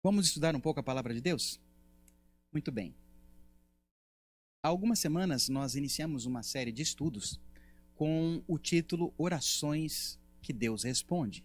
Vamos estudar um pouco a palavra de Deus? Muito bem. Há algumas semanas nós iniciamos uma série de estudos com o título Orações que Deus Responde.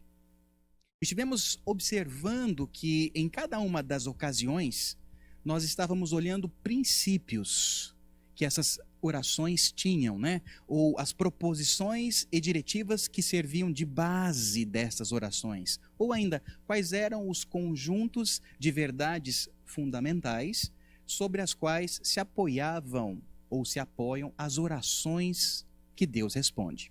Estivemos observando que em cada uma das ocasiões nós estávamos olhando princípios que essas orações tinham, né? Ou as proposições e diretivas que serviam de base dessas orações. Ou ainda, quais eram os conjuntos de verdades fundamentais sobre as quais se apoiavam ou se apoiam as orações que Deus responde.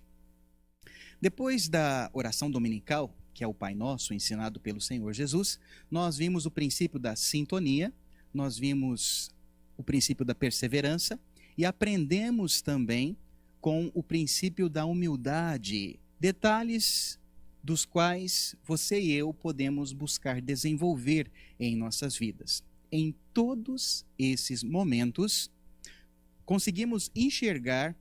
Depois da oração dominical, que é o Pai Nosso, ensinado pelo Senhor Jesus, nós vimos o princípio da sintonia, nós vimos o princípio da perseverança e aprendemos também com o princípio da humildade, detalhes dos quais você e eu podemos buscar desenvolver em nossas vidas. Em todos esses momentos, conseguimos enxergar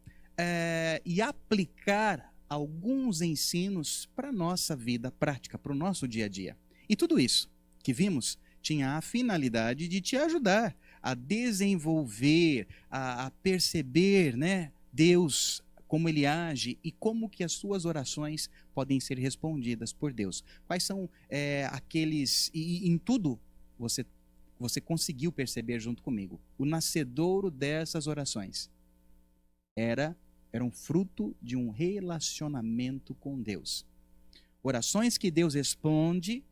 e aplicar alguns ensinos para a nossa vida prática, para o nosso dia a dia. E tudo isso que vimos tinha a finalidade de te ajudar a desenvolver, a perceber, né, Deus, como Ele age e como que as suas orações podem ser respondidas por Deus. Quais são aqueles... E em tudo você conseguiu perceber junto comigo. O nascedouro dessas orações eram fruto de um relacionamento com Deus. Orações que Deus responde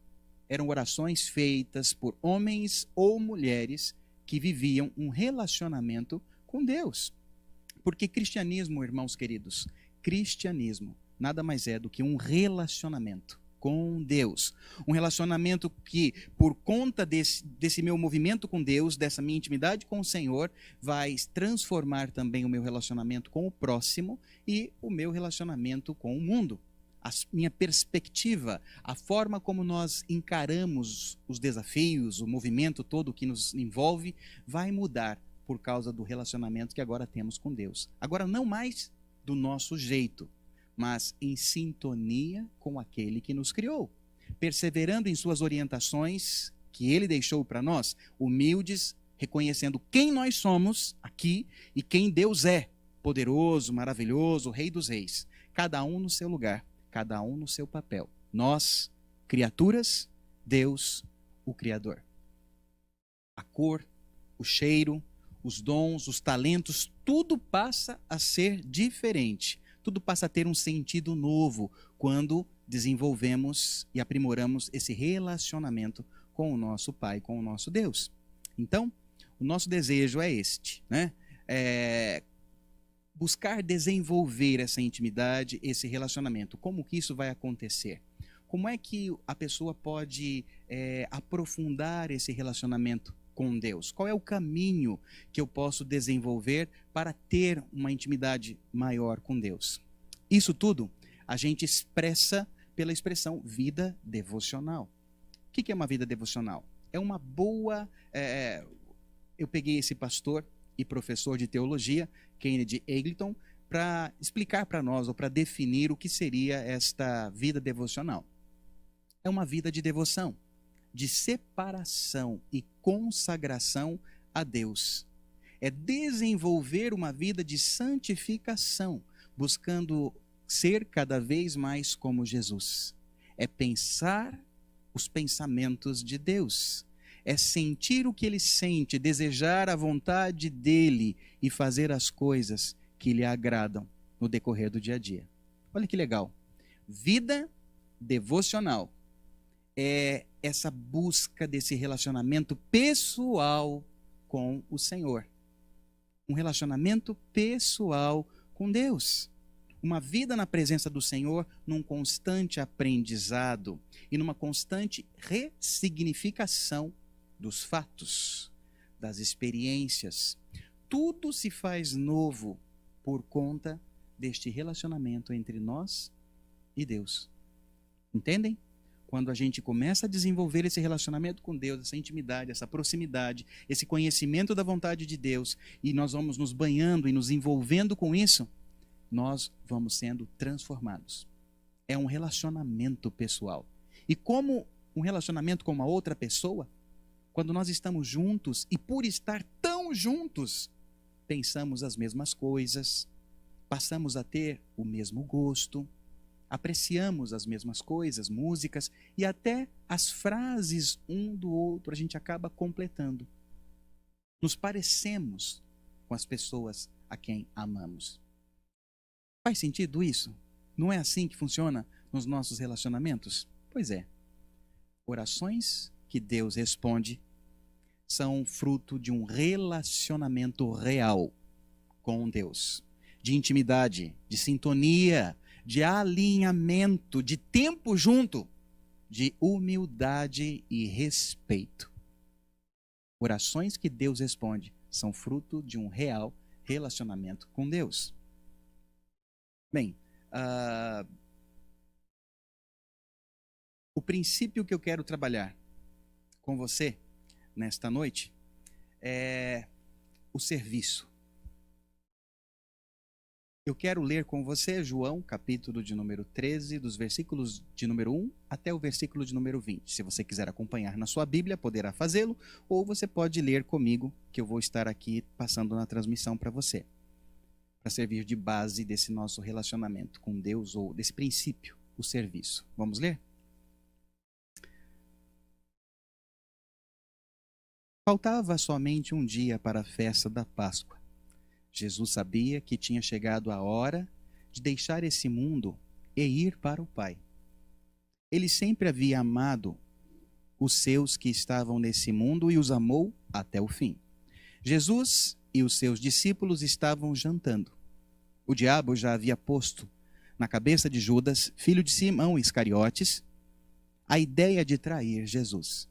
eram orações feitas por homens ou mulheres que viviam um relacionamento com Deus. Porque cristianismo, irmãos queridos, cristianismo nada mais é do que um relacionamento com Deus. Um relacionamento que, por conta desse meu movimento com Deus, dessa minha intimidade com o Senhor, vai transformar também o meu relacionamento com o próximo e o meu relacionamento com o mundo. A minha perspectiva, a forma como nós encaramos os desafios, o movimento todo que nos envolve, vai mudar por causa do relacionamento que agora temos com Deus. Agora, não mais do nosso jeito, mas em sintonia com aquele que nos criou, perseverando em suas orientações que ele deixou para nós, humildes, reconhecendo quem nós somos aqui e quem Deus é, poderoso, maravilhoso, Rei dos Reis, cada um no seu lugar, cada um no seu papel. Nós, criaturas, Deus, o Criador. A cor, o cheiro, os dons, os talentos, tudo passa a ser diferente. Tudo passa a ter um sentido novo quando desenvolvemos e aprimoramos esse relacionamento com o nosso Pai, com o nosso Deus. Então, o nosso desejo é este, né? Buscar desenvolver essa intimidade, esse relacionamento. Como que isso vai acontecer? Como é que a pessoa pode aprofundar esse relacionamento com Deus? Qual é o caminho que eu posso desenvolver para ter uma intimidade maior com Deus? Isso tudo a gente expressa pela expressão vida devocional. O que é uma vida devocional? É uma boa... eu peguei esse pastor e professor de teologia, Kennedy Eagleton, para explicar para nós, ou para definir o que seria esta vida devocional. É uma vida de devoção, de separação e consagração a Deus. É desenvolver uma vida de santificação, buscando ser cada vez mais como Jesus. É pensar os pensamentos de Deus. É sentir o que Ele sente, desejar a vontade dEle e fazer as coisas que lhe agradam no decorrer do dia a dia. Olha que legal. Vida devocional é essa busca desse relacionamento pessoal com o Senhor. Um relacionamento pessoal com Deus. Uma vida na presença do Senhor, num constante aprendizado e numa constante ressignificação dos fatos, das experiências. Tudo se faz novo por conta deste relacionamento entre nós e Deus. Entendem? Quando a gente começa a desenvolver esse relacionamento com Deus, essa intimidade, essa proximidade, esse conhecimento da vontade de Deus, e nós vamos nos banhando e nos envolvendo com isso, nós vamos sendo transformados. É um relacionamento pessoal. E como um relacionamento com uma outra pessoa, Quando nós estamos juntos e por estar tão juntos, pensamos as mesmas coisas, passamos a ter o mesmo gosto, apreciamos as mesmas coisas, músicas e até as frases um do outro a gente acaba completando. Nos parecemos com as pessoas a quem amamos. Faz sentido isso? Não é assim que funciona nos nossos relacionamentos? Pois é. Orações que Deus responde são fruto de um relacionamento real com Deus, de intimidade, de sintonia, de alinhamento, de tempo junto, de humildade e respeito. Orações que Deus responde são fruto de um real relacionamento com Deus. Bem, o princípio que eu quero trabalhar com você nesta noite é o serviço. Eu quero ler com você João, capítulo de número 13, dos versículos de número 1 até o versículo de número 20. Se você quiser acompanhar na sua Bíblia, poderá fazê-lo, ou você pode ler comigo, que eu vou estar aqui passando na transmissão para você, para servir de base desse nosso relacionamento com Deus, ou desse princípio, o serviço. Vamos ler? Faltava somente um dia para a festa da Páscoa. Jesus sabia que tinha chegado a hora de deixar esse mundo e ir para o Pai. Ele sempre havia amado os seus que estavam nesse mundo e os amou até o fim. Jesus e os seus discípulos estavam jantando. O diabo já havia posto na cabeça de Judas, filho de Simão Iscariotes, a ideia de trair Jesus.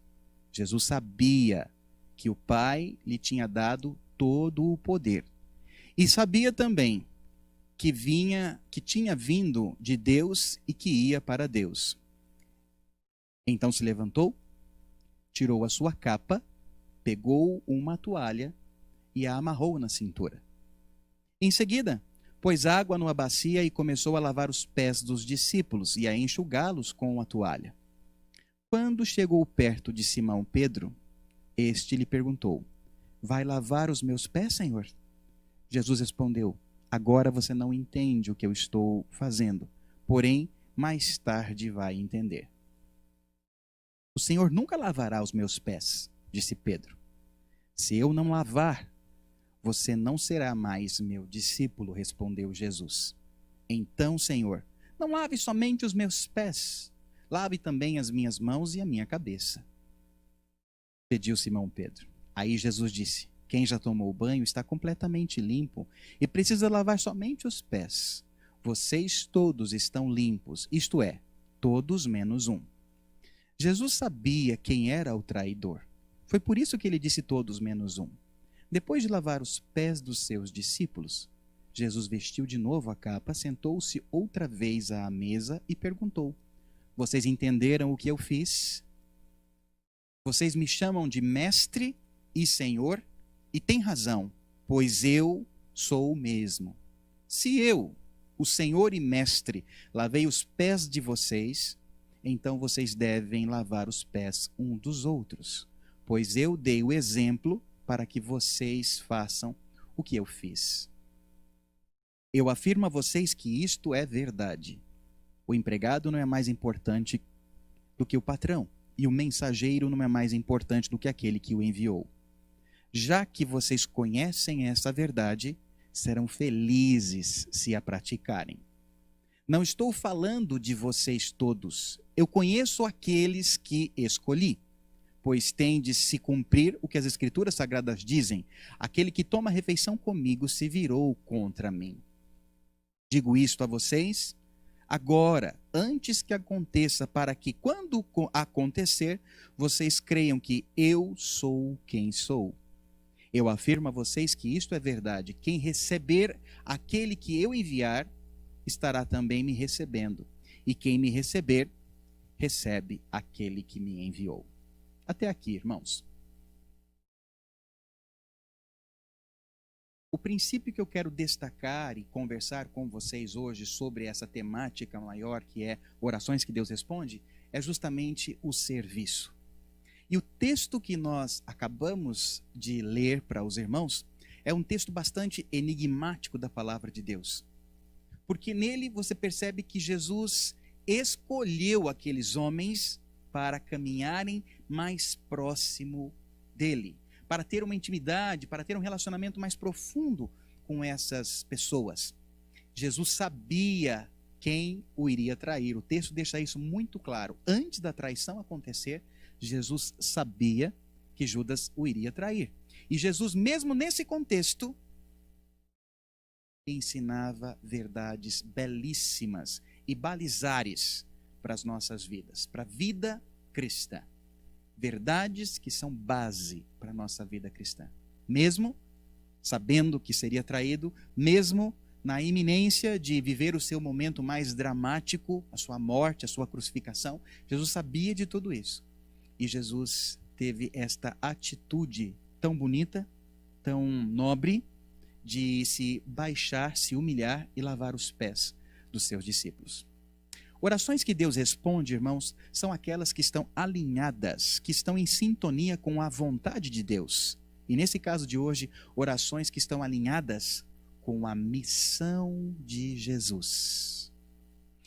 Jesus sabia que o Pai lhe tinha dado todo o poder. E sabia também que tinha vindo de Deus e que ia para Deus. Então se levantou, tirou a sua capa, pegou uma toalha e a amarrou na cintura. Em seguida, pôs água numa bacia e começou a lavar os pés dos discípulos e a enxugá-los com a toalha. Quando chegou perto de Simão Pedro, este lhe perguntou: vai lavar os meus pés, Senhor? Jesus respondeu: agora você não entende o que eu estou fazendo, porém, mais tarde vai entender. O Senhor nunca lavará os meus pés, disse Pedro. Se eu não lavar, você não será mais meu discípulo, respondeu Jesus. Então, Senhor, não lave somente os meus pés, lave também as minhas mãos e a minha cabeça, pediu Simão Pedro. Aí Jesus disse: quem já tomou banho está completamente limpo e precisa lavar somente os pés. Vocês todos estão limpos, isto é, todos menos um. Jesus sabia quem era o traidor. Foi por isso que ele disse todos menos um. Depois de lavar os pés dos seus discípulos, Jesus vestiu de novo a capa, sentou-se outra vez à mesa e perguntou: vocês entenderam o que eu fiz? Vocês me chamam de mestre e senhor? E tem razão, pois eu sou o mesmo. Se eu, o Senhor e Mestre, lavei os pés de vocês, então vocês devem lavar os pés um dos outros, pois eu dei o exemplo para que vocês façam o que eu fiz. Eu afirmo a vocês que isto é verdade. O empregado não é mais importante do que o patrão, e o mensageiro não é mais importante do que aquele que o enviou. Já que vocês conhecem essa verdade, serão felizes se a praticarem. Não estou falando de vocês todos. Eu conheço aqueles que escolhi, pois tem de se cumprir o que as Escrituras Sagradas dizem: aquele que toma refeição comigo se virou contra mim. Digo isto a vocês agora, antes que aconteça, para que, quando acontecer, vocês creiam que eu sou quem sou. Eu afirmo a vocês que isto é verdade. Quem receber aquele que eu enviar, estará também me recebendo. E quem me receber, recebe aquele que me enviou. Até aqui, irmãos. O princípio que eu quero destacar e conversar com vocês hoje sobre essa temática maior que é orações que Deus responde, é justamente o serviço. E o texto que nós acabamos de ler para os irmãos é um texto bastante enigmático da palavra de Deus. Porque nele você percebe que Jesus escolheu aqueles homens para caminharem mais próximo dele, para ter uma intimidade, para ter um relacionamento mais profundo com essas pessoas. Jesus sabia quem o iria trair. O texto deixa isso muito claro. Antes da traição acontecer, Jesus sabia que Judas o iria trair. E Jesus, mesmo nesse contexto, ensinava verdades belíssimas e balizares para as nossas vidas, para a vida cristã. Verdades que são base para a nossa vida cristã. Mesmo sabendo que seria traído, mesmo na iminência de viver o seu momento mais dramático, a sua morte, a sua crucificação, Jesus sabia de tudo isso. E Jesus teve esta atitude tão bonita, tão nobre, de se baixar, se humilhar e lavar os pés dos seus discípulos. Orações que Deus responde, irmãos, são aquelas que estão alinhadas, que estão em sintonia com a vontade de Deus. E nesse caso de hoje, orações que estão alinhadas com a missão de Jesus.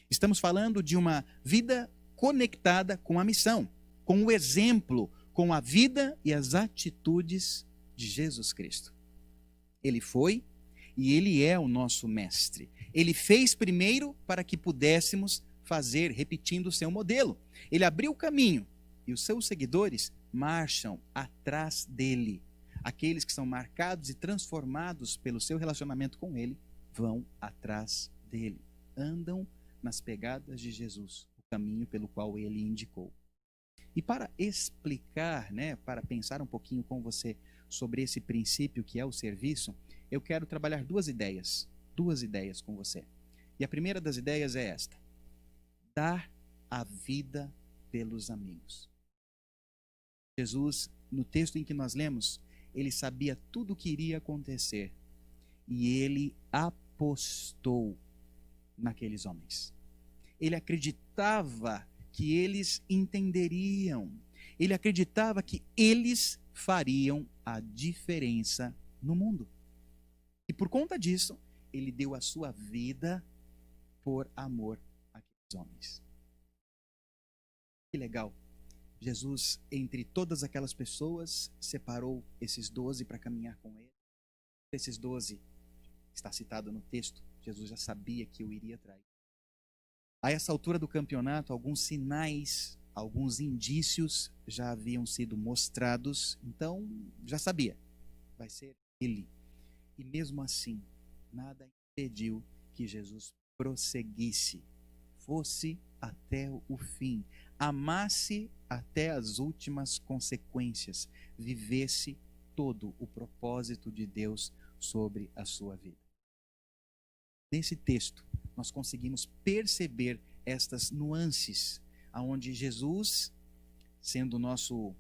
Estamos falando de uma vida conectada com a missão, com o exemplo, com a vida e as atitudes de Jesus Cristo. Ele foi e ele é o nosso mestre. Ele fez primeiro para que pudéssemos fazer, repetindo o seu modelo. Ele abriu o caminho e os seus seguidores marcham atrás dele. Aqueles que são marcados e transformados pelo seu relacionamento com ele vão atrás dele. Andam nas pegadas de Jesus, o caminho pelo qual ele indicou. E para explicar, para pensar um pouquinho com você sobre esse princípio que é o serviço, eu quero trabalhar duas ideias com você. E a primeira das ideias é esta: dar a vida pelos amigos. Jesus, no texto em que nós lemos, ele sabia tudo o que iria acontecer e ele apostou naqueles homens. Ele acreditava que eles entenderiam. Ele acreditava que eles fariam a diferença no mundo. E por conta disso, ele deu a sua vida por amor àqueles homens. Que legal. Jesus, entre todas aquelas pessoas, separou esses 12 para caminhar com ele. Esses 12, está citado no texto, Jesus já sabia que o iria trair. A essa altura do campeonato, alguns sinais, alguns indícios já haviam sido mostrados, então já sabia, vai ser ele. E mesmo assim, nada impediu que Jesus prosseguisse, fosse até o fim, amasse até as últimas consequências, vivesse todo o propósito de Deus sobre a sua vida. Nesse texto, nós conseguimos perceber estas nuances, aonde Jesus, sendo o nosso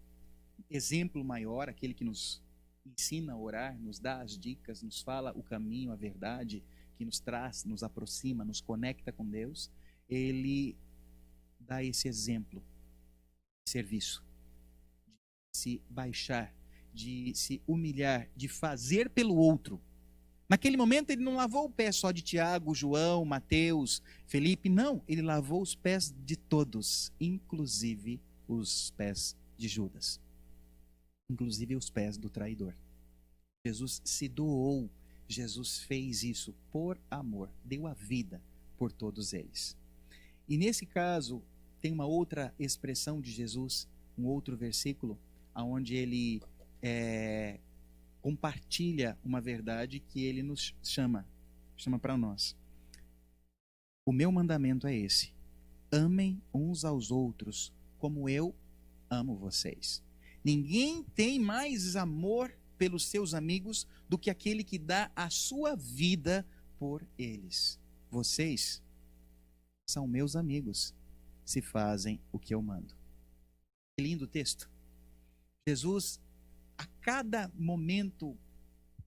exemplo maior, aquele que nos ensina a orar, nos dá as dicas, nos fala o caminho, a verdade, que nos traz, nos aproxima, nos conecta com Deus, ele dá esse exemplo de serviço, de se baixar, de se humilhar, de fazer pelo outro. Naquele momento ele não lavou o pé só de Tiago, João, Mateus, Felipe, não, ele lavou os pés de todos, inclusive os pés de Judas, inclusive os pés do traidor. Jesus se doou, Jesus fez isso por amor, deu a vida por todos eles. E nesse caso, tem uma outra expressão de Jesus, um outro versículo, onde ele compartilha uma verdade que ele nos chama para nós. O meu mandamento é esse: amem uns aos outros como eu amo vocês. Ninguém tem mais amor pelos seus amigos do que aquele que dá a sua vida por eles. Vocês são meus amigos se fazem o que eu mando. Que lindo texto. Jesus, a cada momento,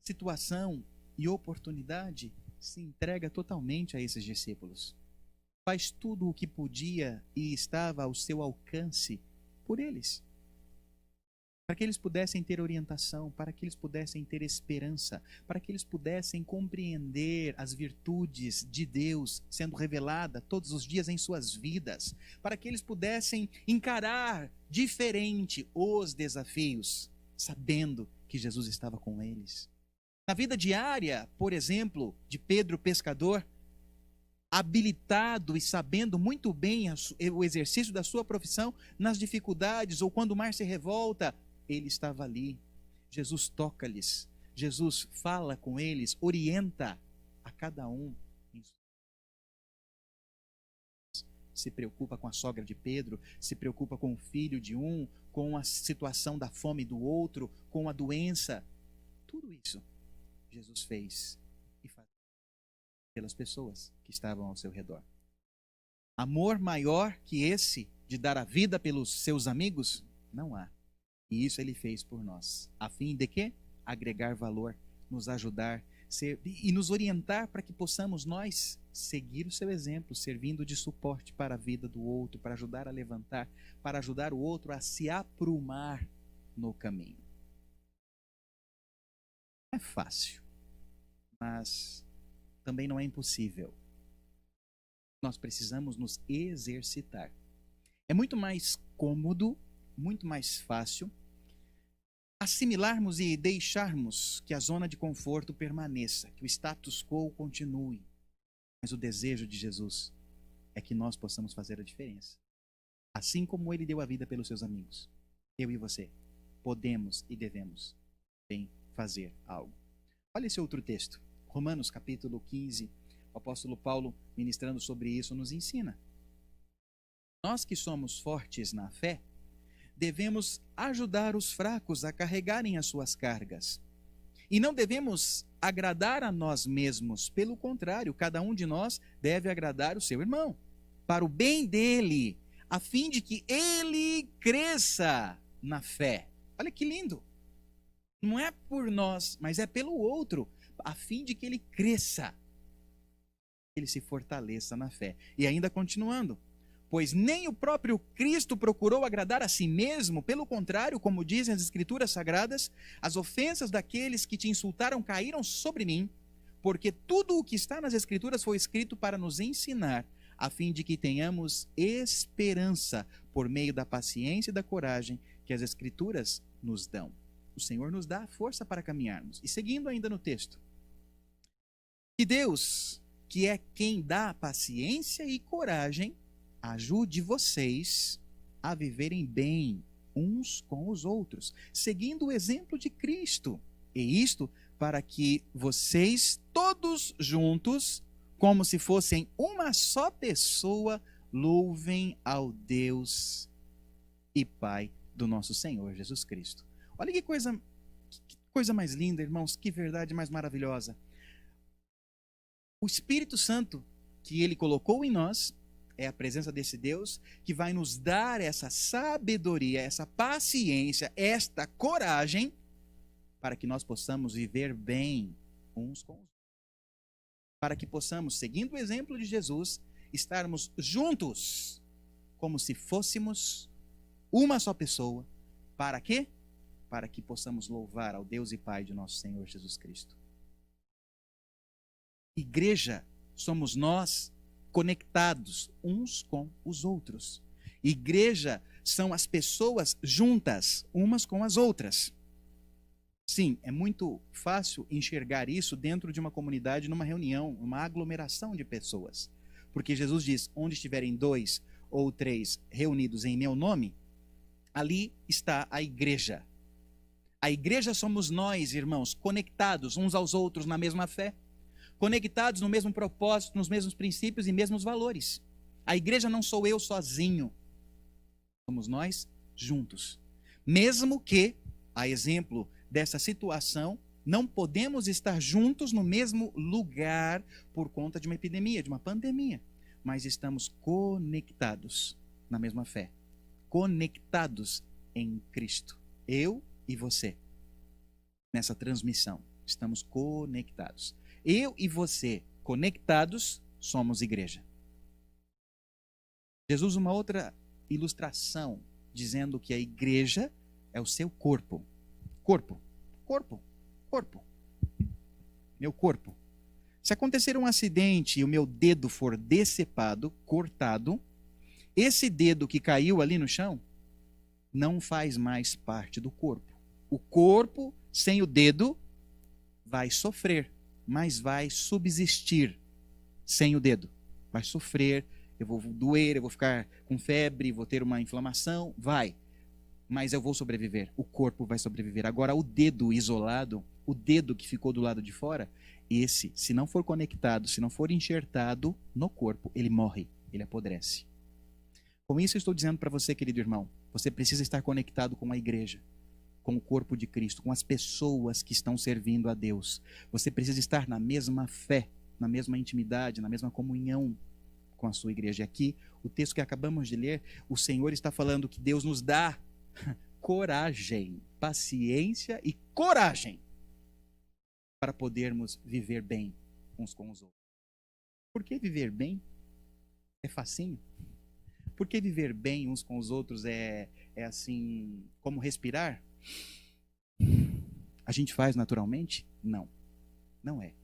situação e oportunidade, se entrega totalmente a esses discípulos. Faz tudo o que podia e estava ao seu alcance por eles. para que eles pudessem ter orientação, para que eles pudessem ter esperança, para que eles pudessem compreender as virtudes de Deus sendo revelada todos os dias em suas vidas, para que eles pudessem encarar diferente os desafios, sabendo que Jesus estava com eles. Na vida diária, por exemplo, de Pedro pescador, habilitado e sabendo muito bem o exercício da sua profissão, nas dificuldades ou quando o mar se revolta, ele estava ali. Jesus toca-lhes, Jesus fala com eles, orienta a cada um. Se preocupa com a sogra de Pedro, se preocupa com o filho de um, com a situação da fome do outro, com a doença. Tudo isso Jesus fez e faz pelas pessoas que estavam ao seu redor. Amor maior que esse de dar a vida pelos seus amigos? Não há. E isso ele fez por nós. A fim de quê? Agregar valor, nos ajudar e nos orientar para que possamos nós seguir o seu exemplo, servindo de suporte para a vida do outro, para ajudar a levantar, para ajudar o outro a se aprumar no caminho. Não é fácil, mas também não é impossível. Nós precisamos nos exercitar. É muito mais cômodo, muito mais fácil assimilarmos e deixarmos que a zona de conforto permaneça, que o status quo continue. Mas o desejo de Jesus é que nós possamos fazer a diferença. Assim como ele deu a vida pelos seus amigos, eu e você podemos e devemos bem fazer algo. Olha esse outro texto, Romanos capítulo 15, o apóstolo Paulo, ministrando sobre isso, nos ensina. Nós que somos fortes na fé, devemos ajudar os fracos a carregarem as suas cargas. E não devemos agradar a nós mesmos. Pelo contrário, cada um de nós deve agradar o seu irmão, para o bem dele, a fim de que ele cresça na fé. Olha que lindo! Não é por nós, mas é pelo outro, a fim de que ele cresça, ele se fortaleça na fé. E ainda continuando, pois nem o próprio Cristo procurou agradar a si mesmo, pelo contrário, como dizem as Escrituras Sagradas, as ofensas daqueles que te insultaram caíram sobre mim, porque tudo o que está nas Escrituras foi escrito para nos ensinar, a fim de que tenhamos esperança por meio da paciência e da coragem que as Escrituras nos dão. O Senhor nos dá a força para caminharmos. E seguindo ainda no texto, que Deus, que é quem dá paciência e coragem, ajude vocês a viverem bem uns com os outros, seguindo o exemplo de Cristo. E isto para que vocês todos juntos, como se fossem uma só pessoa, louvem ao Deus e Pai do nosso Senhor Jesus Cristo. Olha que coisa mais linda, irmãos, que verdade mais maravilhosa. O Espírito Santo que ele colocou em nós é a presença desse Deus que vai nos dar essa sabedoria, essa paciência, esta coragem para que nós possamos viver bem uns com os outros. Para que possamos, seguindo o exemplo de Jesus, estarmos juntos como se fôssemos uma só pessoa. Para quê? Para que possamos louvar ao Deus e Pai de nosso Senhor Jesus Cristo. Igreja somos nós conectados uns com os outros. Igreja são as pessoas juntas umas com as outras. Sim, é muito fácil enxergar isso dentro de uma comunidade, numa reunião, uma aglomeração de pessoas. Porque Jesus diz, onde estiverem 2 ou 3 reunidos em meu nome, ali está a igreja. A igreja somos nós, irmãos, conectados uns aos outros na mesma fé, conectados no mesmo propósito, nos mesmos princípios e mesmos valores. A igreja não sou eu sozinho, somos nós juntos. Mesmo que, a exemplo dessa situação, não podemos estar juntos no mesmo lugar por conta de uma epidemia, de uma pandemia, mas estamos conectados na mesma fé, conectados em Cristo. Eu e você, nessa transmissão, estamos conectados. Eu e você, conectados, somos igreja. Jesus, uma outra ilustração, dizendo que a igreja é o seu corpo. Corpo, corpo, corpo. Meu corpo. Se acontecer um acidente e o meu dedo for decepado, cortado, esse dedo que caiu ali no chão não faz mais parte do corpo. O corpo, sem o dedo, vai sofrer, mas vai subsistir sem o dedo. Vai sofrer, eu vou doer, eu vou ficar com febre, vou ter uma inflamação, vai. Mas eu vou sobreviver, o corpo vai sobreviver. Agora, o dedo isolado, o dedo que ficou do lado de fora, esse, se não for conectado, se não for enxertado no corpo, ele morre, ele apodrece. Com isso eu estou dizendo para você, querido irmão, você precisa estar conectado com a igreja, com o corpo de Cristo, com as pessoas que estão servindo a Deus. Você precisa estar na mesma fé, na mesma intimidade, na mesma comunhão com a sua igreja. E aqui, o texto que acabamos de ler, o Senhor está falando que Deus nos dá coragem, paciência e coragem para podermos viver bem uns com os outros. Por que viver bem é facinho? Por que viver bem uns com os outros é assim, como respirar? A gente faz naturalmente? Não, não é.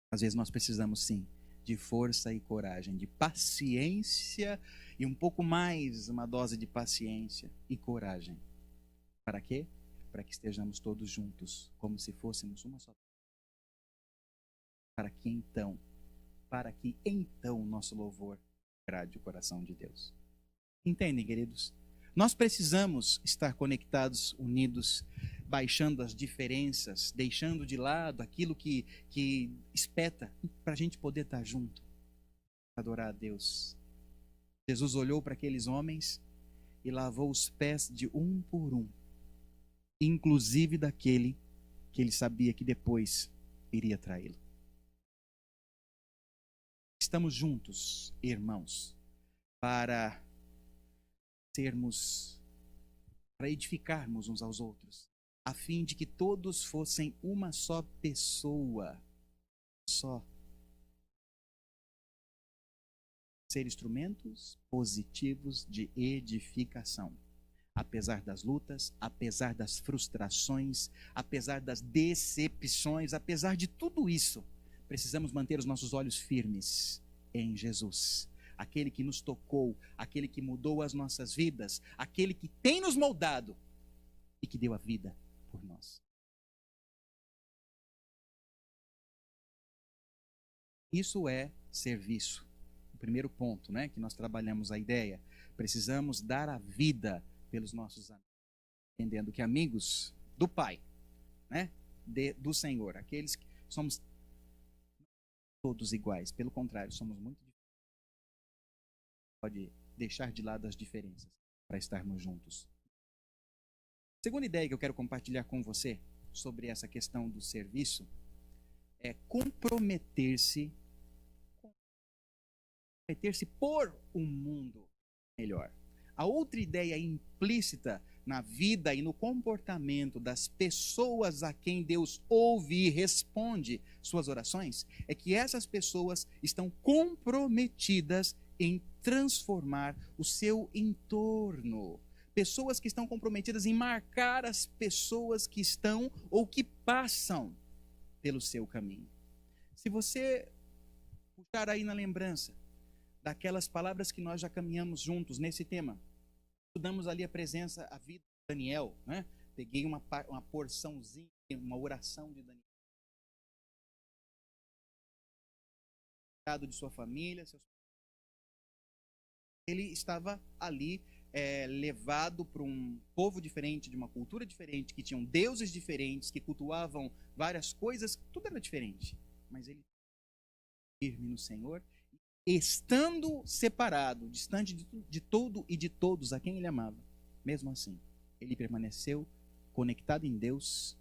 Às vezes nós precisamos sim de força e coragem, de paciência e um pouco mais, uma dose de paciência e coragem. Para quê? Para que estejamos todos juntos, como se fôssemos uma só pessoa. Para que então o nosso louvor agrade o coração de Deus. Entendem, queridos? Nós precisamos estar conectados, unidos, baixando as diferenças, deixando de lado aquilo que espeta, para a gente poder estar junto, adorar a Deus. Jesus olhou para aqueles homens e lavou os pés de um por um, inclusive daquele que ele sabia que depois iria traí-lo. Estamos juntos, irmãos, para edificarmos uns aos outros, a fim de que todos fossem uma só pessoa, só. Ser instrumentos positivos de edificação. Apesar das lutas, apesar das frustrações, apesar das decepções, apesar de tudo isso, precisamos manter os nossos olhos firmes em Jesus. Aquele que nos tocou, aquele que mudou as nossas vidas, aquele que tem nos moldado e que deu a vida por nós. Isso é serviço. O primeiro ponto, né, que nós trabalhamos a ideia. Precisamos dar a vida pelos nossos amigos. Entendendo que amigos do Pai, né, do Senhor, aqueles que somos todos iguais. Pelo contrário, somos muito diferentes. Pode deixar de lado as diferenças para estarmos juntos. Segunda ideia que eu quero compartilhar com você sobre essa questão do serviço é comprometer-se por um mundo melhor. A outra ideia implícita na vida e no comportamento das pessoas a quem Deus ouve e responde suas orações é que essas pessoas estão comprometidas em transformar o seu entorno. Pessoas que estão comprometidas em marcar as pessoas que estão ou que passam pelo seu caminho. Se você puxar aí na lembrança daquelas palavras que nós já caminhamos juntos nesse tema, estudamos ali a presença, a vida de Daniel, né? Peguei uma porçãozinha, uma oração de Daniel. De sua família, ele estava ali levado para um povo diferente, de uma cultura diferente, que tinham deuses diferentes, que cultuavam várias coisas, tudo era diferente. Mas ele firme no Senhor, estando separado, distante de tudo e de todos a quem ele amava. Mesmo assim, ele permaneceu conectado em Deus,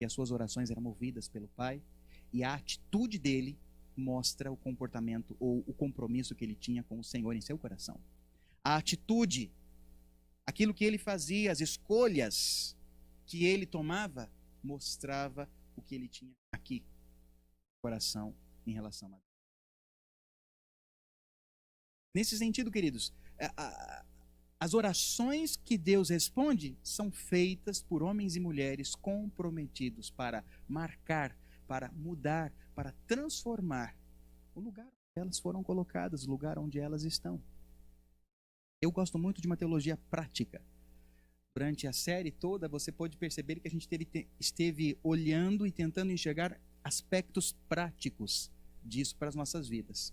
e as suas orações eram movidas pelo Pai, e a atitude dele mostra o comportamento ou o compromisso que ele tinha com o Senhor em seu coração. A atitude, aquilo que ele fazia, as escolhas que ele tomava, mostrava o que ele tinha aqui no coração em relação a Deus. Nesse sentido, queridos, As orações que Deus responde são feitas por homens e mulheres comprometidos para marcar, para mudar, para transformar o lugar onde elas foram colocadas, o lugar onde elas estão. Eu gosto muito de uma teologia prática. Durante a série toda, você pode perceber que a gente esteve olhando e tentando enxergar aspectos práticos disso para as nossas vidas.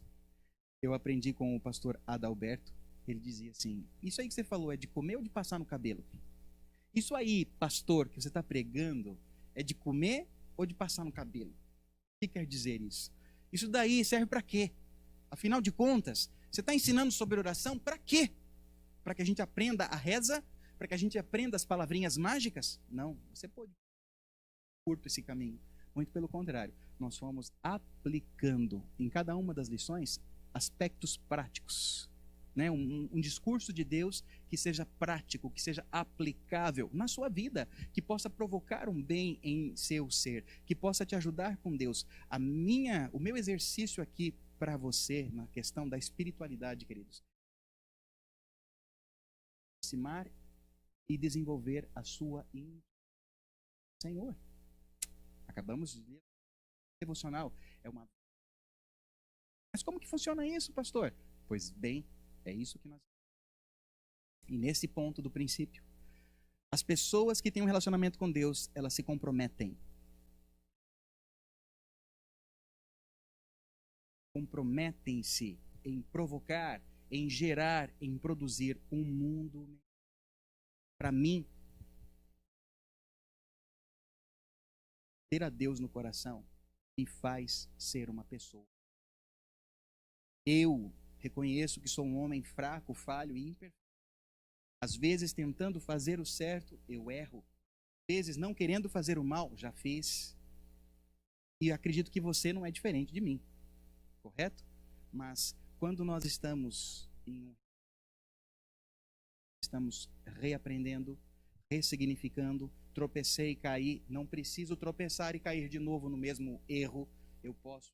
Eu aprendi com o pastor Adalberto. Ele dizia assim: isso aí que você falou é de comer ou de passar no cabelo? Isso aí, pastor, que você está pregando, é de comer ou de passar no cabelo? O que quer dizer isso? Isso daí serve para quê? Afinal de contas, você está ensinando sobre oração para quê? Para que a gente aprenda a reza? Para que a gente aprenda as palavrinhas mágicas? Não, você pode curto esse caminho. Muito pelo contrário, nós fomos aplicando em cada uma das lições aspectos práticos. Né, um discurso de Deus que seja prático, que seja aplicável na sua vida, que possa provocar um bem em seu ser, que possa te ajudar com Deus. O meu exercício aqui para você, na questão da espiritualidade, queridos, aproximar e desenvolver a sua Senhor. Acabamos de ler devocional. Mas como que funciona isso, pastor? Pois bem, é isso que nós... E nesse ponto do princípio, as pessoas que têm um relacionamento com Deus, elas se comprometem. Comprometem-se em provocar, em gerar, em produzir um mundo. Para mim, ter a Deus no coração me faz ser uma pessoa. Eu reconheço que sou um homem fraco, falho e imperfeito. Às vezes, tentando fazer o certo, eu erro. Às vezes, não querendo fazer o mal, já fiz. E acredito que você não é diferente de mim. Correto? Mas quando nós estamos reaprendendo, ressignificando, tropecei e caí, não preciso tropeçar e cair de novo no mesmo erro. Eu posso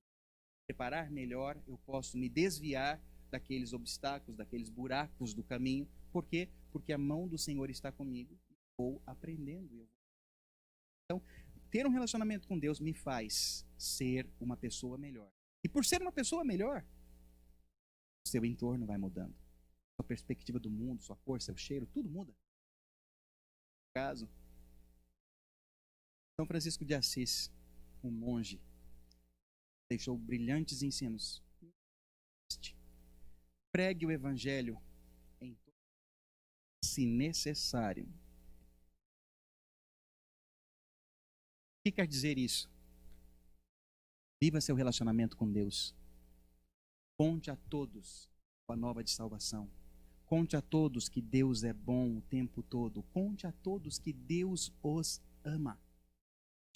preparar melhor, eu posso me desviar daqueles obstáculos, daqueles buracos do caminho. Por quê? Porque a mão do Senhor está comigo. Vou aprendendo. Então, ter um relacionamento com Deus me faz ser uma pessoa melhor. E por ser uma pessoa melhor, o seu entorno vai mudando. Sua perspectiva do mundo, sua cor, seu cheiro, tudo muda. No caso, São Francisco de Assis, um monge, deixou brilhantes ensinos. Pregue o evangelho em todo, se necessário. O que quer dizer isso? Viva seu relacionamento com Deus. Conte a todos a nova de salvação. Conte a todos que Deus é bom o tempo todo. Conte a todos que Deus os ama.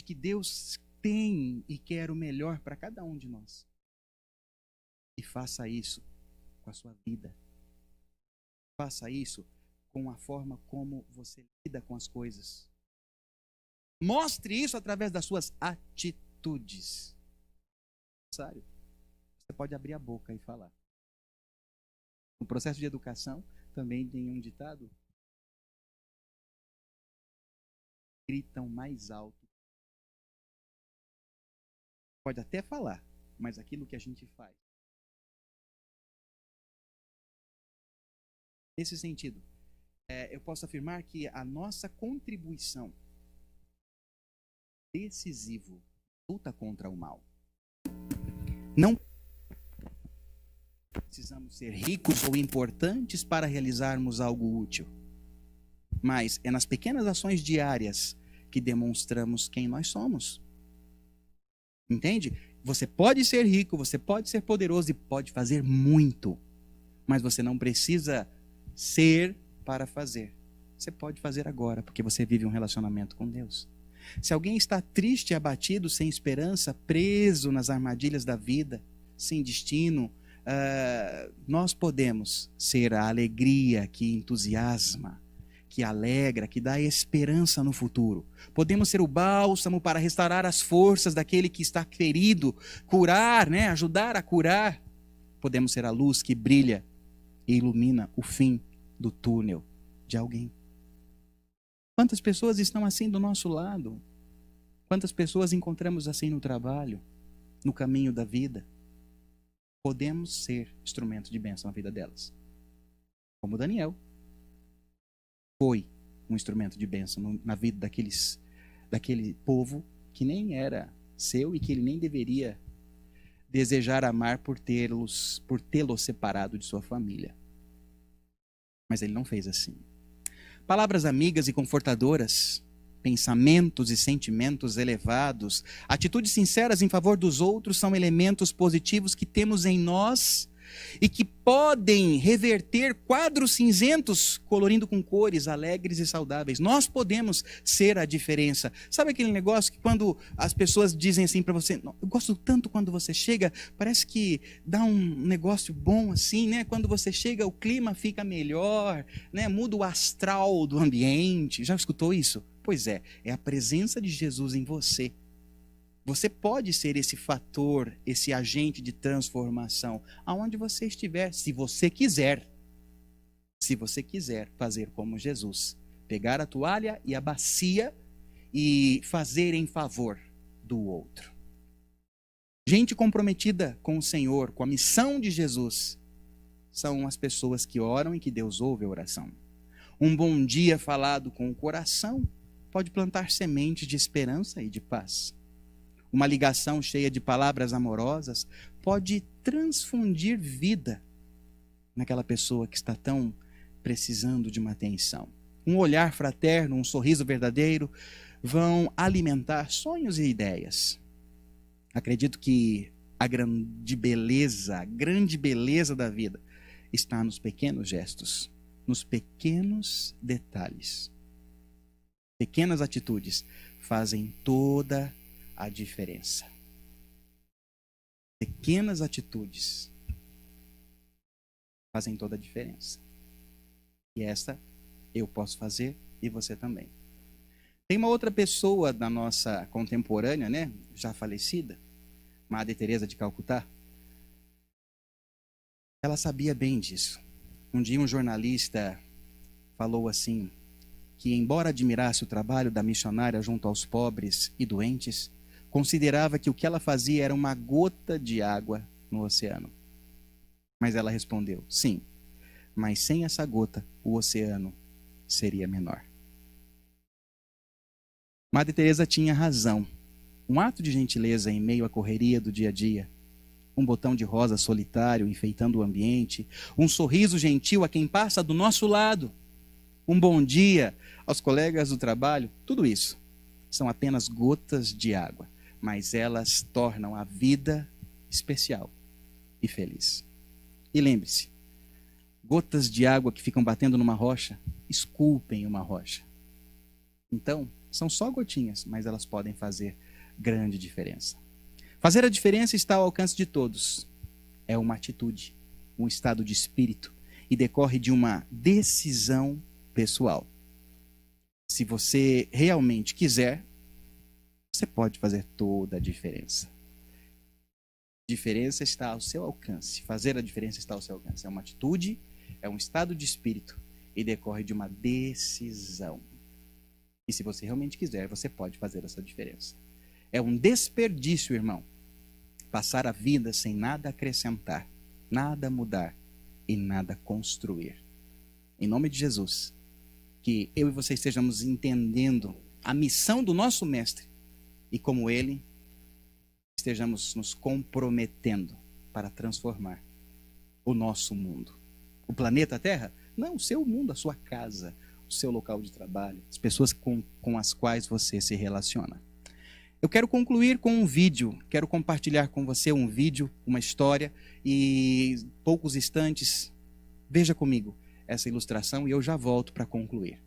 Que Deus tem e quer o melhor para cada um de nós. E faça isso com a sua vida. Faça isso com a forma como você lida com as coisas. Mostre isso através das suas atitudes. Você pode abrir a boca e falar. No processo de educação, também tem um ditado: gritam mais alto. Pode até falar, mas aquilo que a gente faz. Nesse sentido, eu posso afirmar que a nossa contribuição decisiva luta contra o mal. Não precisamos ser ricos ou importantes para realizarmos algo útil, mas é nas pequenas ações diárias que demonstramos quem nós somos. Entende? Você pode ser rico, você pode ser poderoso e pode fazer muito, mas você não precisa ser para fazer. Você pode fazer agora, porque você vive um relacionamento com Deus. Se alguém está triste, abatido, sem esperança, preso nas armadilhas da vida, sem destino, nós podemos ser a alegria que entusiasma, que alegra, que dá esperança no futuro. Podemos ser o bálsamo para restaurar as forças daquele que está ferido, curar, ajudar a curar. Podemos ser a luz que brilha e ilumina o fim do túnel de alguém. Quantas pessoas estão assim do nosso lado? Quantas pessoas encontramos assim no trabalho, no caminho da vida? Podemos ser instrumento de bênção na vida delas. Como Daniel foi um instrumento de bênção na vida daquele povo que nem era seu e que ele nem deveria desejar amar por tê-los separado de sua família. Mas ele não fez assim. Palavras amigas e confortadoras, pensamentos e sentimentos elevados, atitudes sinceras em favor dos outros são elementos positivos que temos em nós e que podem reverter quadros cinzentos, colorindo com cores alegres e saudáveis. Nós podemos ser a diferença. Sabe aquele negócio que quando as pessoas dizem assim para você, eu gosto tanto quando você chega, parece que dá um negócio bom assim, né? Quando você chega, o clima fica melhor, né? Muda o astral do ambiente. Já escutou isso? Pois é a presença de Jesus em você. Você pode ser esse fator, esse agente de transformação, aonde você estiver, se você quiser. Se você quiser fazer como Jesus, pegar a toalha e a bacia e fazer em favor do outro. Gente comprometida com o Senhor, com a missão de Jesus, são as pessoas que oram e que Deus ouve a oração. Um bom dia falado com o coração pode plantar sementes de esperança e de paz. Uma ligação cheia de palavras amorosas pode transfundir vida naquela pessoa que está tão precisando de uma atenção. Um olhar fraterno, um sorriso verdadeiro vão alimentar sonhos e ideias. Acredito que a grande beleza da vida está nos pequenos gestos, nos pequenos detalhes. Pequenas atitudes fazem toda a diferença. Pequenas atitudes fazem toda a diferença. E essa eu posso fazer e você também. Tem uma outra pessoa da nossa contemporânea, né, já falecida, Madre Teresa de Calcutá. Ela sabia bem disso. Um dia um jornalista falou assim, que embora admirasse o trabalho da missionária junto aos pobres e doentes, considerava que o que ela fazia era uma gota de água no oceano. Mas ela respondeu, sim, mas sem essa gota, o oceano seria menor. Madre Teresa tinha razão. Um ato de gentileza em meio à correria do dia a dia, um botão de rosa solitário enfeitando o ambiente, um sorriso gentil a quem passa do nosso lado, um bom dia aos colegas do trabalho, tudo isso são apenas gotas de água, mas elas tornam a vida especial e feliz. E lembre-se, gotas de água que ficam batendo numa rocha, esculpem uma rocha. Então, são só gotinhas, mas elas podem fazer grande diferença. Fazer a diferença está ao alcance de todos. É uma atitude, um estado de espírito e decorre de uma decisão pessoal. Se você realmente quiser, você pode fazer toda a diferença. A diferença está ao seu alcance. Fazer a diferença está ao seu alcance. É uma atitude, é um estado de espírito e decorre de uma decisão. E se você realmente quiser, você pode fazer essa diferença. É um desperdício, irmão, passar a vida sem nada acrescentar, nada mudar e nada construir. Em nome de Jesus, que eu e você estejamos entendendo a missão do nosso Mestre e como Ele, estejamos nos comprometendo para transformar o nosso mundo. O planeta Terra? Não, o seu mundo, a sua casa, o seu local de trabalho, as pessoas com as quais você se relaciona. Eu quero concluir com um vídeo, quero compartilhar com você um vídeo, uma história, e poucos instantes, veja comigo essa ilustração e eu já volto para concluir.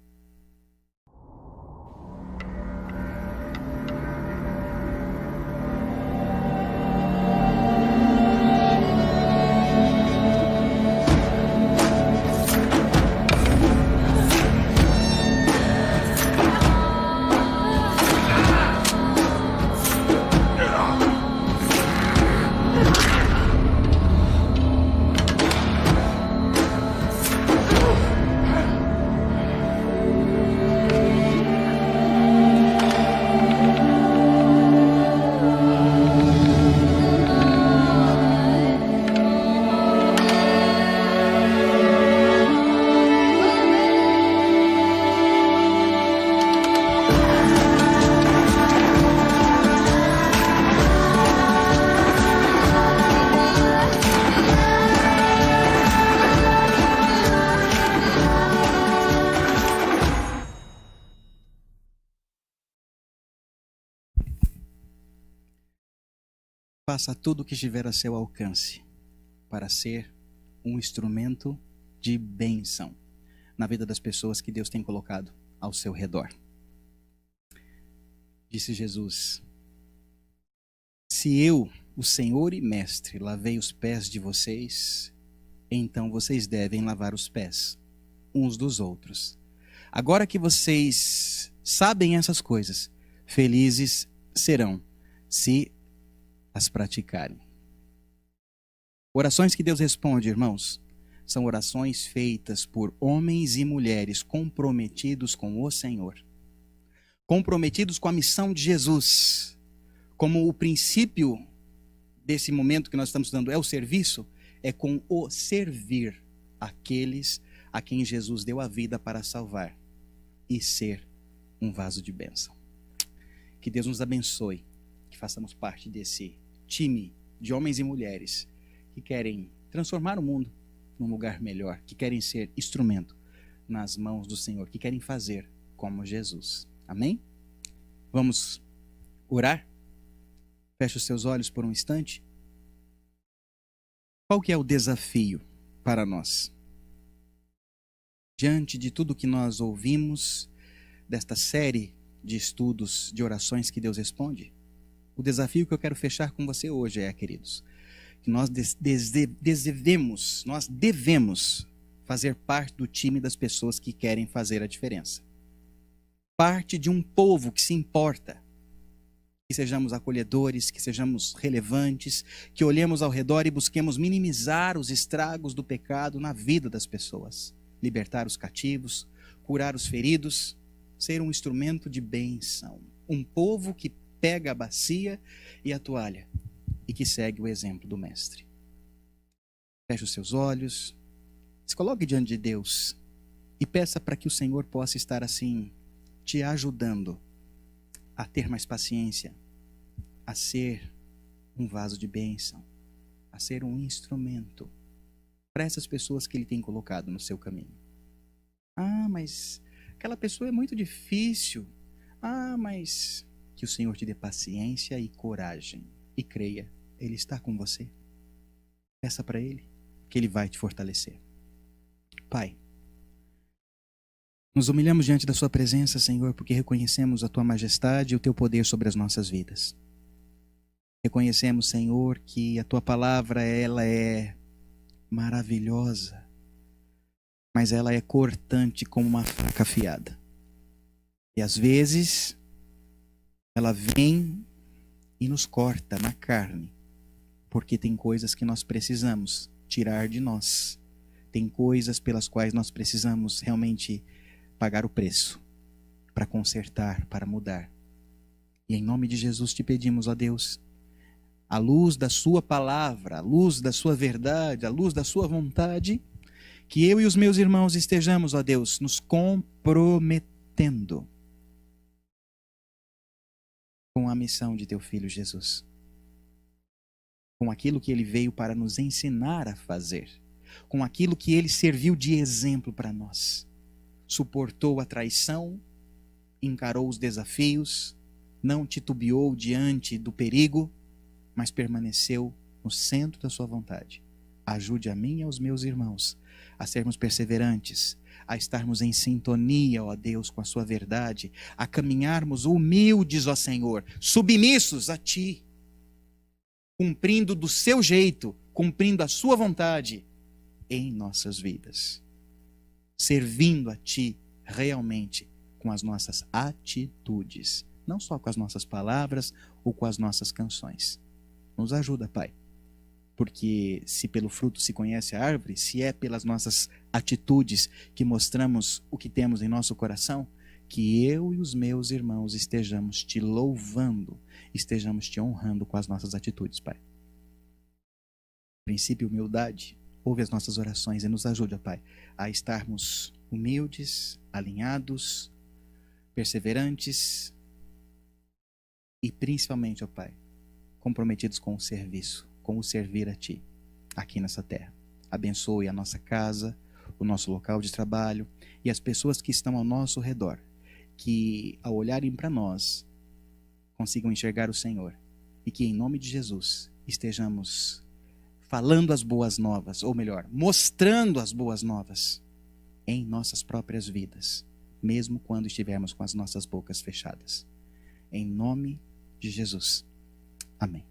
faça tudo o que estiver a seu alcance para ser um instrumento de bênção na vida das pessoas que Deus tem colocado ao seu redor. Disse Jesus: se eu, o Senhor e Mestre, lavei os pés de vocês, então vocês devem lavar os pés uns dos outros. Agora que vocês sabem essas coisas, felizes serão se as praticarem. Orações que Deus responde, irmãos, são orações feitas por homens e mulheres comprometidos com o Senhor, comprometidos com a missão de Jesus. Como o princípio desse momento que nós estamos dando é o serviço, é com o servir aqueles a quem Jesus deu a vida para salvar e ser um vaso de bênção. Que Deus nos abençoe, que façamos parte desse time de homens e mulheres que querem transformar o mundo num lugar melhor, que querem ser instrumento nas mãos do Senhor, que querem fazer como Jesus. Amém? Vamos orar? Feche os seus olhos por um instante. Qual que é o desafio para nós? Diante de tudo que nós ouvimos, desta série de estudos, de orações que Deus responde, o desafio que eu quero fechar com você hoje é, queridos, que nós devemos fazer parte do time das pessoas que querem fazer a diferença. Parte de um povo que se importa, que sejamos acolhedores, que sejamos relevantes, que olhemos ao redor e busquemos minimizar os estragos do pecado na vida das pessoas, libertar os cativos, curar os feridos, ser um instrumento de bênção. Um povo que pega a bacia e a toalha e que segue o exemplo do Mestre. Feche os seus olhos, se coloque diante de Deus e peça para que o Senhor possa estar assim, te ajudando a ter mais paciência, a ser um vaso de bênção, a ser um instrumento para essas pessoas que Ele tem colocado no seu caminho. Ah, mas aquela pessoa é muito difícil. Ah, mas que o Senhor te dê paciência e coragem e creia, Ele está com você. Peça para Ele que Ele vai te fortalecer. Pai, nos humilhamos diante da Sua presença, Senhor, porque reconhecemos a Tua majestade e o Teu poder sobre as nossas vidas. Reconhecemos, Senhor, que a Tua palavra, ela é maravilhosa, mas ela é cortante como uma faca afiada. E às vezes, ela vem e nos corta na carne, porque tem coisas que nós precisamos tirar de nós. Tem coisas pelas quais nós precisamos realmente pagar o preço para consertar, para mudar. E em nome de Jesus te pedimos, ó Deus, à luz da Sua palavra, à luz da Sua verdade, à luz da Sua vontade, que eu e os meus irmãos estejamos, ó Deus, nos comprometendo com a missão de Teu Filho Jesus, com aquilo que Ele veio para nos ensinar a fazer, com aquilo que Ele serviu de exemplo para nós. Suportou a traição, encarou os desafios, não titubeou diante do perigo, mas permaneceu no centro da Sua vontade. Ajude a mim e aos meus irmãos a sermos perseverantes, a estarmos em sintonia, ó Deus, com a Sua verdade, a caminharmos humildes, ó Senhor, submissos a Ti, cumprindo do Seu jeito, cumprindo a Sua vontade em nossas vidas, servindo a Ti realmente com as nossas atitudes, não só com as nossas palavras ou com as nossas canções. Nos ajuda, Pai, porque se pelo fruto se conhece a árvore, se é pelas nossas atitudes que mostramos o que temos em nosso coração, que eu e os meus irmãos estejamos Te louvando, estejamos Te honrando com as nossas atitudes, Pai. Princípio, humildade, ouve as nossas orações e nos ajude, ó Pai, a estarmos humildes, alinhados, perseverantes e principalmente, ó Pai, comprometidos com o serviço, com o servir a Ti aqui nessa terra. Abençoe a nossa casa, o nosso local de trabalho e as pessoas que estão ao nosso redor, que ao olharem para nós consigam enxergar o Senhor e que em nome de Jesus estejamos falando as boas novas, ou melhor, mostrando as boas novas em nossas próprias vidas, mesmo quando estivermos com as nossas bocas fechadas. Em nome de Jesus. Amém.